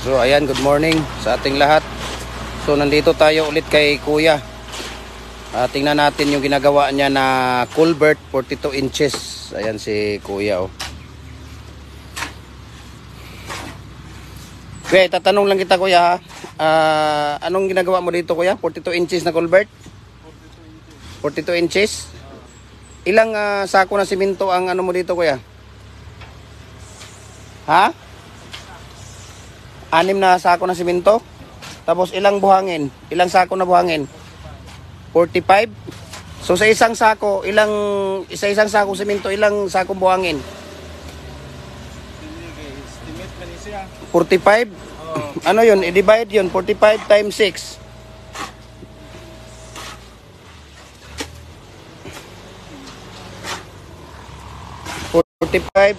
So ayan, good morning sa ating lahat. So nandito tayo ulit kay Kuya. Tingnan natin yung ginagawa niya na culvert 42 inches. Ayan si Kuya oh. Kuya, tatanong lang kita Kuya ha. Anong ginagawa mo dito Kuya? 42 inches na culvert? 42 inches? Ilang sako na simento ang ano mo dito Kuya? Ha? 6 na sako na simento? Tapos ilang buhangin? Ilang sako na buhangin? 45? So sa isang sako, isang sako simento, ilang sako buhangin? 45? Ano yun? I-divide yun. 45 times 6. 45.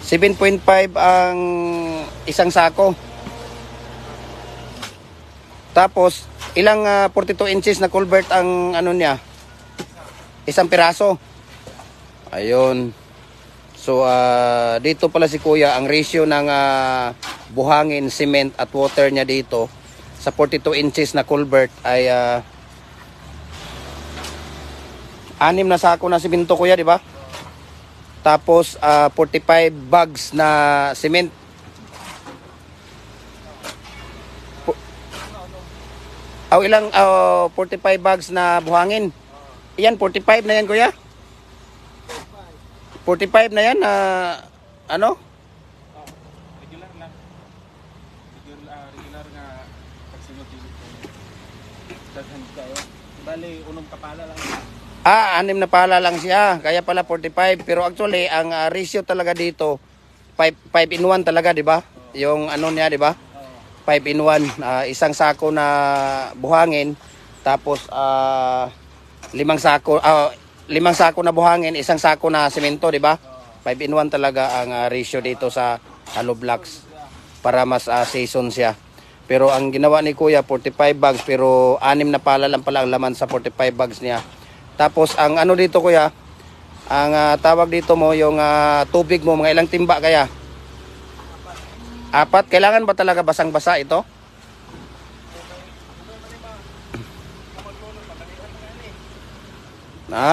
7.5 ang isang sako. Tapos, ilang 42 inches na culvert ang ano niya? Isang piraso. Ayun. So, dito pala si Kuya, ang ratio ng buhangin, cement at water niya dito sa 42 inches na culvert ay 6 na sako na simento Kuya, di ba? Tapos 45 bags na cement. Ilang 45 bags na buhangin. Iyan 45 na yan Kuya? 45 na yan ano? Regular lang. Regular nga pagsunod dito. Daghan kayo. Bali unong kapala lang. 6 na pala lang siya, kaya pala 45. Pero actually, ang ratio talaga dito, 5 in 1 talaga, di ba? Yung ano niya, di ba? 5 in 1. Isang sako na buhangin, tapos 5 sako na buhangin, isang sako na semento, di ba? 5 in 1 talaga ang ratio dito sa hollow blocks para mas season siya. Pero ang ginawa ni Kuya, 45 bags, pero 6 na pala lang pala ang laman sa 45 bags niya. Tapos ang ano dito Kuya, ang tawag dito mo yung tubig mo, mga ilang timba kaya? 4. Kailangan ba talaga basang-basa ito?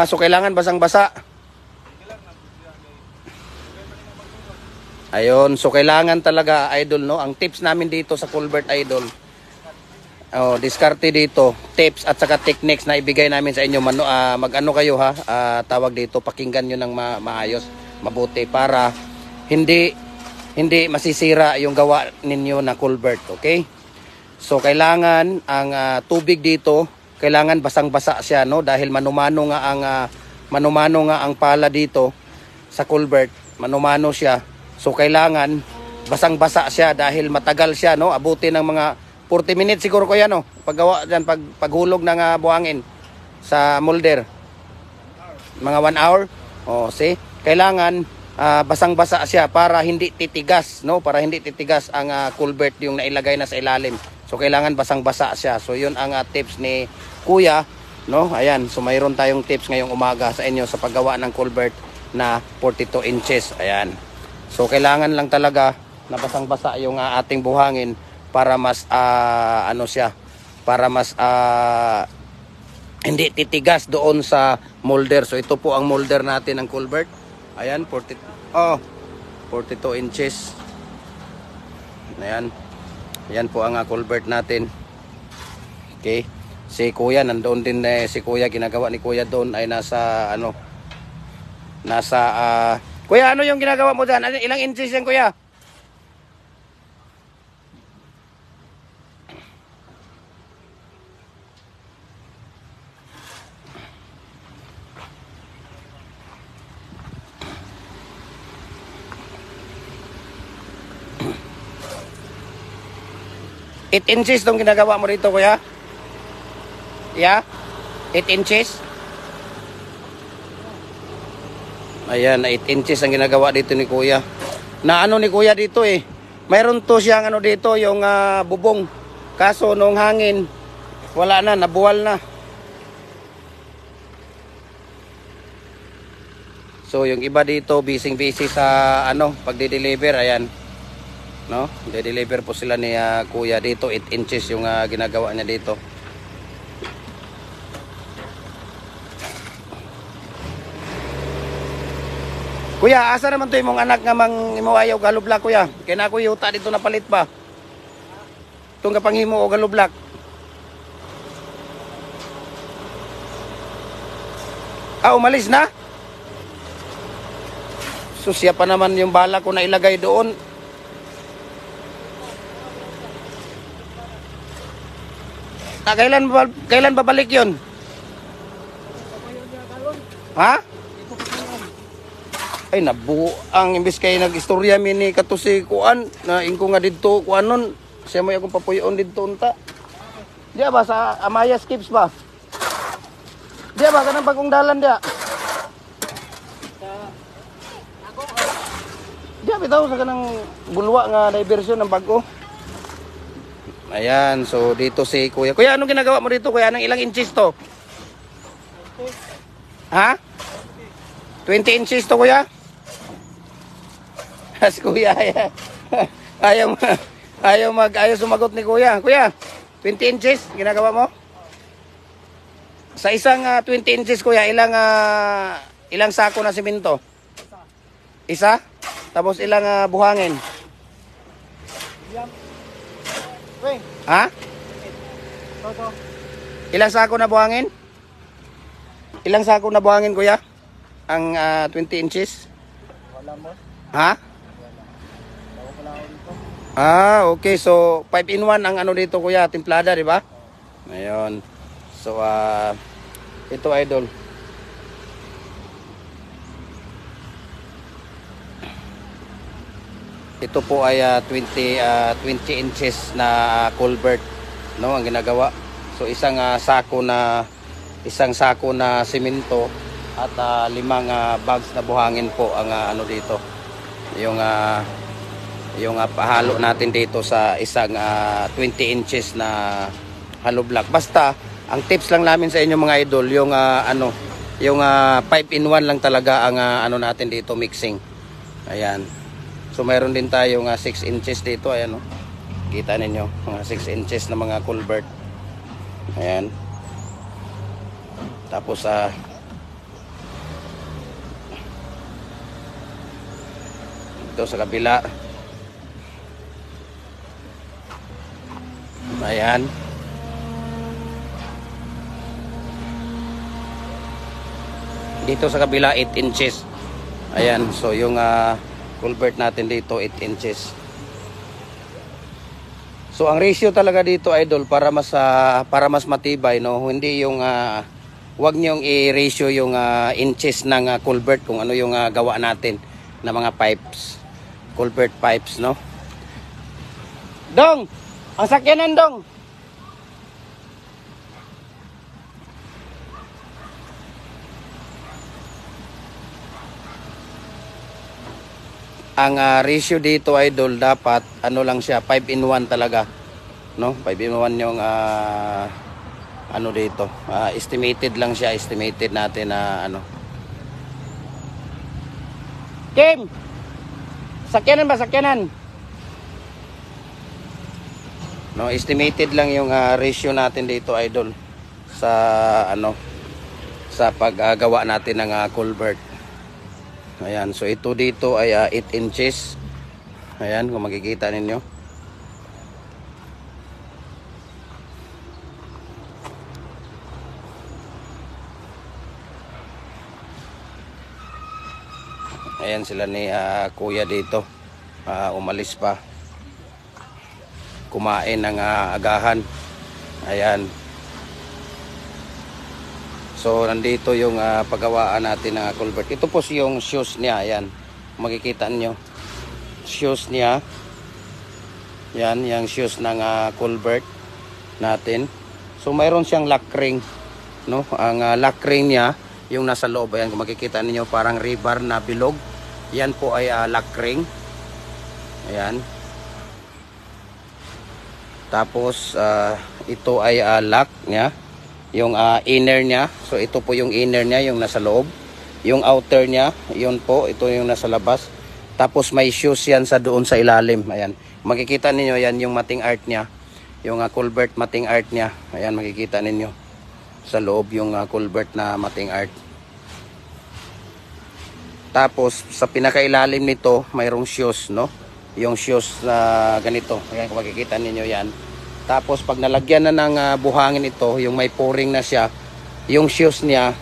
So kailangan basang-basa. Ayun, so kailangan talaga idol no. Ang tips namin dito sa culvert idol, diskarte dito, tips at saka techniques na ibigay namin sa inyo. Mag-ano kayo ha, tawag dito, pakinggan nyo ng maayos, mabuti para hindi masisira yung gawa ninyo na culvert, okay? So kailangan ang tubig dito, kailangan basang-basa siya no, dahil manumano nga ang pala dito sa culvert, manumano siya. So kailangan basang-basa siya dahil matagal siya no, abuti ng mga 40 minutes siguro Kuya no, paggawa diyan, paghulog ng buhangin sa molder. Mga 1 hour. See? Kailangan basang-basa siya para hindi titigas no, para hindi titigas ang culvert yung nailagay na sa ilalim. So kailangan basang-basa siya. So yun ang tips ni Kuya no. Ayan, so mayroon tayong tips ngayong umaga sa inyo sa paggawa ng culvert na 42 inches. Ayan. So kailangan lang talaga na basang-basa yung ating buhangin para mas ano siya, para mas hindi titigas doon sa molder. So ito po ang molder natin ng culvert. Ayan, 42 inches. Ayan. Ayan po ang culvert natin. Okay. Si Kuya nandoon din si Kuya, ginagawa ni Kuya doon ay nasa ano, Kuya, ano yung ginagawa mo diyan? Ilang inches yan Kuya? 8 inches itong ginagawa mo rito Kuya? Yeah? 8 inches? Ayan, 8 inches ang ginagawa dito ni Kuya. Na ano ni Kuya dito mayroon to siyang ano dito, yung bubong. Kaso nung hangin, wala na, nabuwal na. So yung iba dito busy sa ano, pagde-deliver, ayan. No? De-deliver po sila ni Kuya dito. 8 inches yung ginagawa niya dito. Kuya, asa naman to imong anak nga mang imawayaw galublak kuya? Kaya na ako yuta dito na palit ba? Itong kapanghimo o galublak. Umalis na? Susya pa naman yung bala ko na ilagay doon. Kailan babalik yun? Ha? Ay nabuang imbis kay nag-istorya mi ni kato si kuan na ingko nga didto kuan nun siya may akong papuyon didto unta. Diya ba sa Amaya Skips ba? Diya ba kanang bagong dalan diya? Diya bitaw sa kanang bulwa nga diversion ng bago. Ayan, so dito si Kuya. Kuya, anong ginagawa mo dito kuya? Anong ilang inches to? Ha? 20 inches to kuya? As kuya, ayaw sumagot ni kuya. Kuya, 20 inches ginagawa mo? Sa isang 20 inches kuya, ilang sako na simento? Isa? Tapos ilang buhangin? Ha? Ilang sako na buhangin? Ilang sako na buhangin kuya? Ang 20 inches? Wala mo. Ha? Okay. So, 5 in 1 ang ano dito kuya, timplada, di ba? Ayun. So, ito idol. Ito po ay 20 inches na culvert, no, ang ginagawa. So, isang sako na simento at 5 bags na buhangin po ang ano dito. Yung pahalo natin dito sa isang 20 inches na hollow block. Basta ang tips lang namin sa inyo mga idol, yung 5 in 1 lang talaga ang ano natin dito mixing. Ayan. So mayroon din tayong 6 inches dito, ayan oh. Kita ninyo, mga 6 inches na mga culvert. Ayan. Tapos ito sa kabila. Ayan. Dito sa kabila 8 inches. Ayan, so yung culvert natin dito 8 inches. So ang ratio talaga dito idol para mas matibay, no, hindi yung wag niyo i-ratio yung inches ng culvert kung ano yung gawa natin na mga pipes, culvert pipes, no. Dong, ang sakyanan dong. Ang ratio dito idol dapat ano lang siya, 5 in 1 talaga, no? 5 in 1 yung ano dito. Estimated lang siya, estimated natin na ano. Kim. Sakyanan ba, sakyanan? No, estimated lang yung ratio natin dito idol sa ano sa paggagawa natin ng culvert. Ayan, so ito dito ay 8 inches. Ayan, kung makikita ninyo. Ayan sila ni Kuya dito. Umalis pa. Kumain ng agahan. Ayan. So nandito yung paggawaan natin ng culvert. Ito po yung shoes niya. Ayan. Makikita nyo. Shoes niya. Yan. Yung shoes ng culvert natin. So mayroon siyang lock ring. No? Ang lock ring niya, yung nasa loob. Ayan. Kung makikita niyo parang rebar na bilog. Yan po ay lock ring. Ayan. Tapos ito ay lock niya. Yung inner niya, so ito po yung inner niya, yung nasa loob. Yung outer niya, yun po, ito yung nasa labas. Tapos may shoes yan sa doon sa ilalim. Ayan. Makikita ninyo yan yung mating art niya. Yung culvert mating art niya. Ayan, makikita ninyo. Sa loob yung culvert na mating art. Tapos sa pinakailalim nito, mayroong shoes, no? Yung shoes na ganito. Ayan, kung makikita ninyo yan. Tapos pag nalagyan na ng buhangin ito, yung may pouring na siya, yung shoes niya,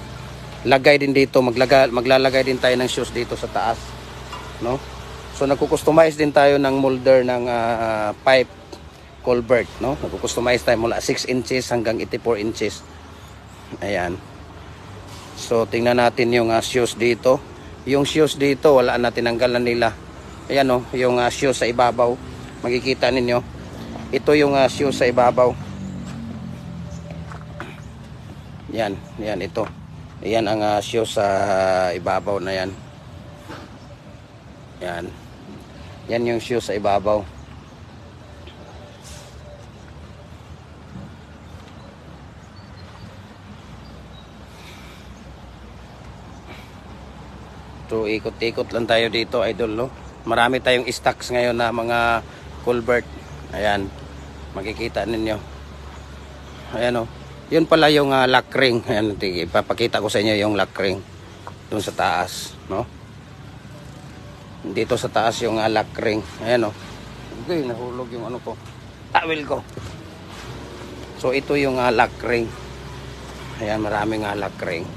lagay din dito, maglalagay din tayo ng shoes dito sa taas, no? So nagko-customize din tayo ng molder ng pipe culvert, no? Nagko-customize tayo mula 6 inches hanggang 84 inches. Ayan. So tingnan natin yung shoes dito. Yung shoes dito, wala na, tinanggalan nila. Ayan, no, yung shoes sa ibabaw. Makikita ninyo. Ito yung shoes sa ibabaw. Yan, yan ito. Yan ang shoes sa ibabaw na yan. Yan. Yan yung shoes sa ibabaw. So ikot-ikot lang tayo dito, idol, no? Marami tayong stocks ngayon na mga culvert. Ayan. Makikita ninyo. Ayan, oh. Yun pala yung lock ring. Ayan, ipapakita ko sa inyo yung lock ring doon sa taas, no? Dito sa taas yung lock ring. Ayan, oh. Okay, nahulog yung ano ko. Tawil ko. So ito yung lock ring. Ayan, maraming lock ring.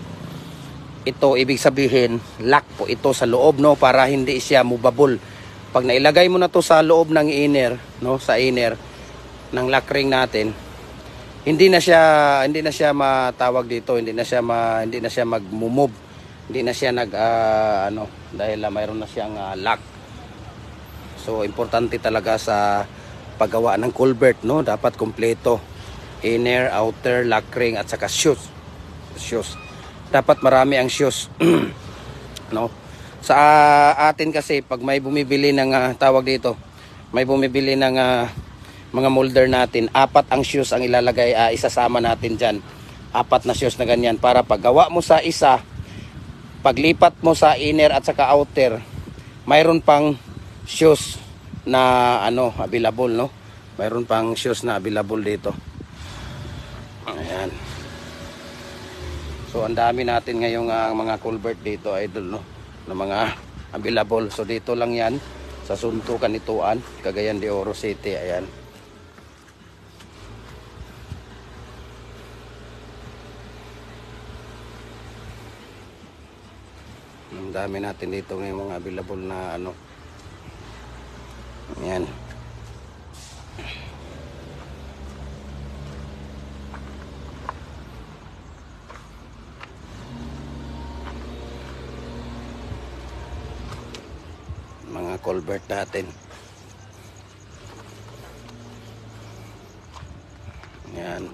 Ito, ibig sabihin, lock po ito sa loob, no? Para hindi siya mubabol. Pag nailagay mo na to sa loob ng inner, no? Sa inner ng lock ring natin, hindi na siya matawag dito, hindi na siya mag-move. Hindi na siya dahil mayroon na siyang lock. So importante talaga sa paggawa ng culvert, no? Dapat kompleto. Inner, outer, lock ring at saka shoes. Dapat marami ang shoes. No? Sa atin kasi pag may bumibili ng tawag dito, may bumibili ng mga molder natin, 4 ang shoes ang ilalagay, isasama natin diyan. 4 na shoes na ganyan para paggawa mo sa isa, paglipat mo sa inner at saka outer, mayroon pang shoes na available, no? Mayroon pang shoes na available dito. Ayan. So ang dami natin ngayong mga culvert dito, idol, no? Na mga available. So dito lang yan sa Sunto, Kanituan, Cagayan de Oro City. Ayan. Ang dami natin dito ngayong mga available na Ayan. Mga culvert natin. Yan.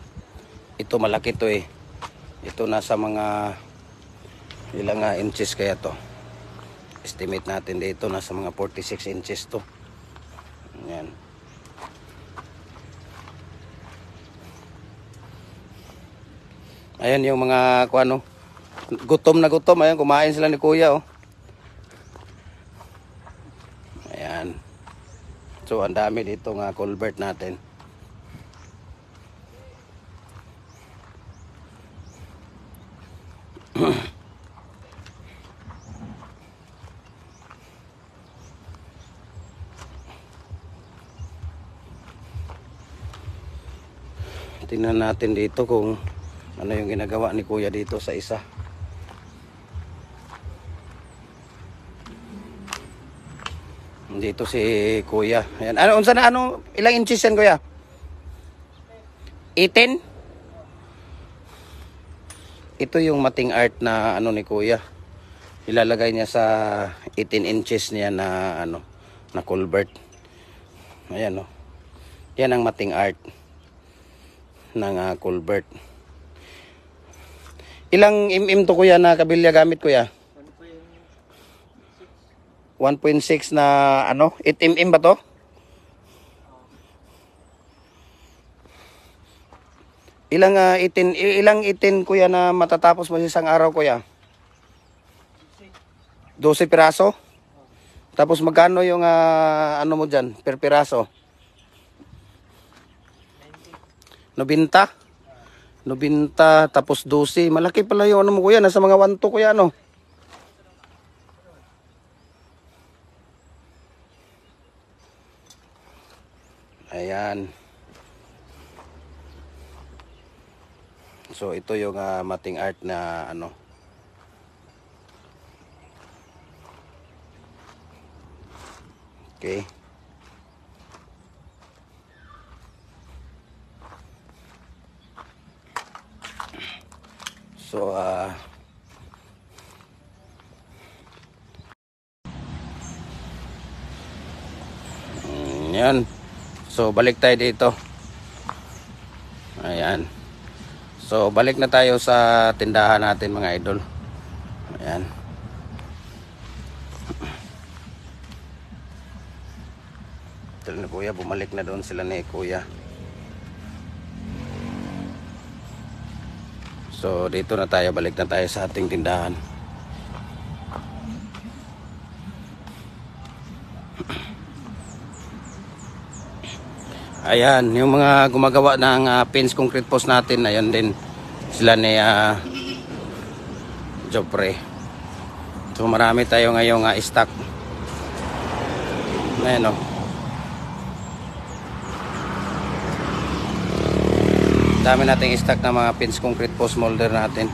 Ito malaki to eh. Ito nasa mga ilang inches kaya to. Estimate natin dito nasa mga 46 inches to. Yan. Ayan yung mga gutom na gutom. Ayan, kumain sila ni Kuya, oh. Ayan. So ang dami dito nga culvert natin. Tingnan natin dito kung ano yung ginagawa ni Kuya dito sa isa. Dito si Kuya. Ayan. Unsa na ilang inches yan, Kuya? 18? Ito yung mating art na ni Kuya. Ilalagay niya sa 18 inches niya na na culvert. Ayan, oh. Yan ang mating art ng culvert. Ilang mm to, Kuya, na kabilya gamit, Kuya? 1.6 na 8 mm ba to? Ilang 18, Kuya, na matatapos mo sa isang araw, Kuya? 12 piraso? Tapos magkano yung mo dyan per piraso? 90 tapos 12. Malaki pala yung ano mo kuya, nasa mga 1 to kuya ano. Ayan. So ito yung mating art na ano. Okay. So yan. So balik tayo dito. Ayan. So balik na tayo sa tindahan natin mga idol. Ayan. Ito na kuya, bumalik na doon sila ni kuya. So dito na tayo, balik na tayo sa ating tindahan. Ayan, yung mga gumagawa ng pins concrete post natin, ayun din sila ni Jopre. So marami tayo ngayong stock. Ayan o. Dami nating stock ng mga pins concrete post molder natin.